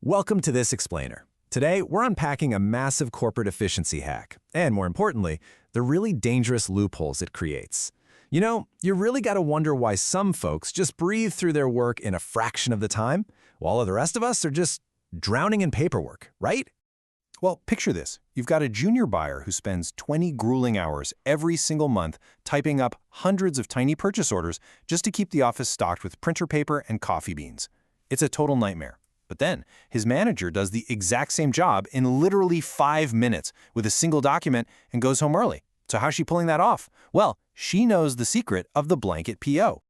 Welcome to This Explainer. Today, we're unpacking a massive corporate efficiency hack, and more importantly, the really dangerous loopholes it creates. You know, you really got to wonder why some folks just breathe through their work in a fraction of the time, while the rest of us are just drowning in paperwork, right? Well, picture this. You've got a junior buyer who spends 20 grueling hours every single month typing up hundreds of tiny purchase orders just to keep the office stocked with printer paper and coffee beans. It's a total nightmare. But then, his manager does the exact same job in literally 5 minutes with a single document and goes home early. So how's she pulling that off? Well, she knows the secret of the blanket PO.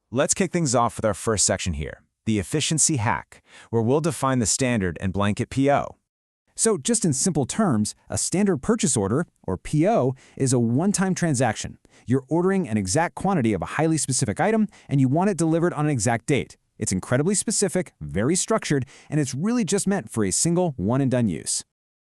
Let's kick things off with our first section here, the efficiency hack, where we'll define the standard and blanket PO. So just in simple terms, a standard purchase order, or PO, is a one-time transaction. You're ordering an exact quantity of a highly specific item, and you want it delivered on an exact date. It's incredibly specific, very structured, and it's really just meant for a single one-and-done use.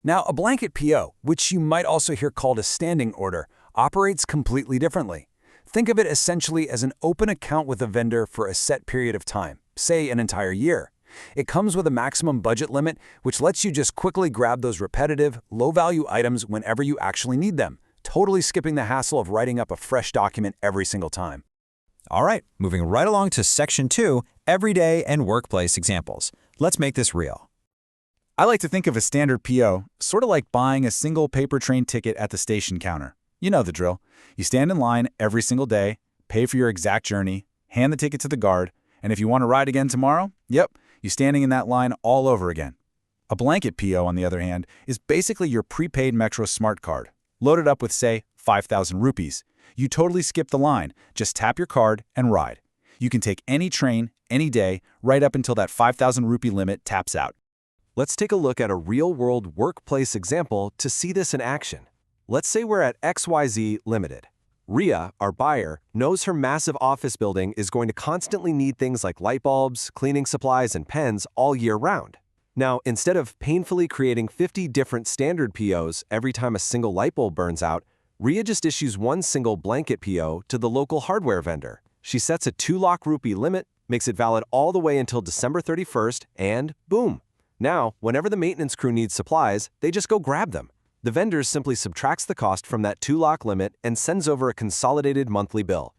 Now, a blanket PO, which you might also hear called a standing order, operates completely differently. Think of it essentially as an open account with a vendor for a set period of time, say an entire year. It comes with a maximum budget limit, which lets you just quickly grab those repetitive, low-value items whenever you actually need them, totally skipping the hassle of writing up a fresh document every single time. All right, moving right along to Section 2, Everyday and Workplace Examples. Let's make this real. I like to think of a standard PO sort of like buying a single paper train ticket at the station counter. You know the drill. You stand in line every single day, pay for your exact journey, hand the ticket to the guard, and if you want to ride again tomorrow, yep, you're standing in that line all over again. A blanket PO, on the other hand, is basically your prepaid Metro Smart Card, loaded up with, say, 5,000 rupees. You totally skip the line, just tap your card and ride. You can take any train, any day, right up until that 5,000 rupee limit taps out. Let's take a look at a real-world workplace example to see this in action. Let's say we're at XYZ Limited. Ria, our buyer, knows her massive office building is going to constantly need things like light bulbs, cleaning supplies, and pens all year round. Now, instead of painfully creating 50 different standard POs every time a single light bulb burns out, Ria just issues one single blanket PO to the local hardware vendor. She sets a 2 lakh rupee limit, makes it valid all the way until December 31st, and boom! Now, whenever the maintenance crew needs supplies, they just go grab them. The vendor simply subtracts the cost from that 2 lakh limit and sends over a consolidated monthly bill.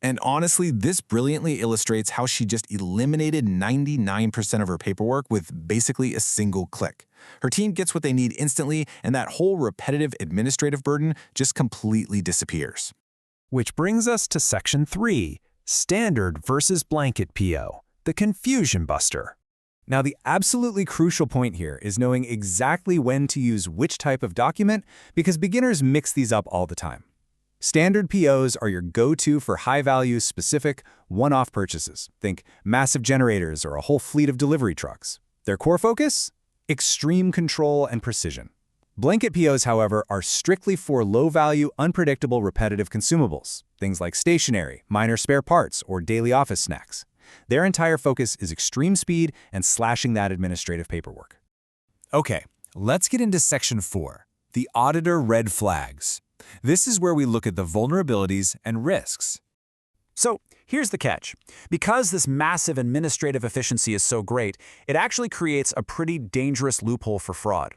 And honestly, this brilliantly illustrates how she just eliminated 99% of her paperwork with basically a single click. Her team gets what they need instantly, and that whole repetitive administrative burden just completely disappears. Which brings us to Section 3, Standard versus Blanket PO, the confusion buster. Now, the absolutely crucial point here is knowing exactly when to use which type of document, because beginners mix these up all the time. Standard POs are your go-to for high-value, specific, one-off purchases. Think massive generators or a whole fleet of delivery trucks. Their core focus? Extreme control and precision. Blanket POs, however, are strictly for low-value, unpredictable, repetitive consumables. Things like stationery, minor spare parts, or daily office snacks. Their entire focus is extreme speed and slashing that administrative paperwork. Okay, let's get into Section 4, the Auditor red flags. This is where we look at the vulnerabilities and risks. So here's the catch. Because this massive administrative efficiency is so great, it actually creates a pretty dangerous loophole for fraud.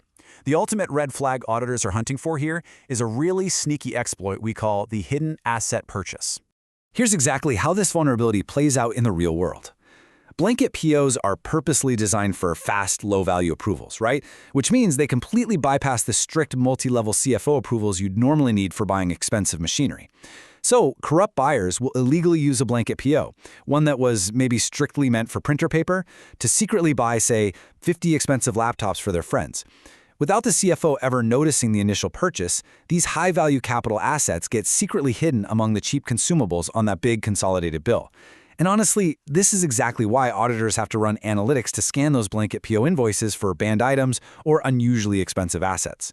The ultimate red flag auditors are hunting for here is a really sneaky exploit we call the hidden asset purchase. Here's exactly how this vulnerability plays out in the real world. Blanket POs are purposely designed for fast, low-value approvals, right? Which means they completely bypass the strict multi-level CFO approvals you'd normally need for buying expensive machinery. So, corrupt buyers will illegally use a blanket PO, one that was maybe strictly meant for printer paper, to secretly buy, say, 50 expensive laptops for their friends. Without the CFO ever noticing the initial purchase, these high-value capital assets get secretly hidden among the cheap consumables on that big consolidated bill. And honestly, this is exactly why auditors have to run analytics to scan those blanket PO invoices for banned items or unusually expensive assets.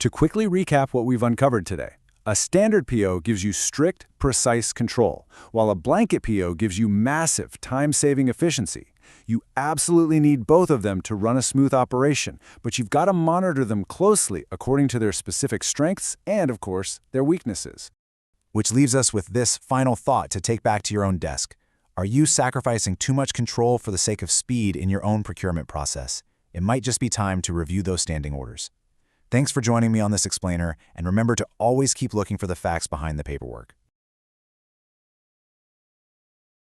To quickly recap what we've uncovered today, a standard PO gives you strict, precise control, while a blanket PO gives you massive time-saving efficiency. You absolutely need both of them to run a smooth operation, but you've got to monitor them closely according to their specific strengths and, of course, their weaknesses. Which leaves us with this final thought to take back to your own desk. Are you sacrificing too much control for the sake of speed in your own procurement process? it might just be time to review those standing orders. Thanks for joining me on this explainer, and remember to always keep looking for the facts behind the paperwork.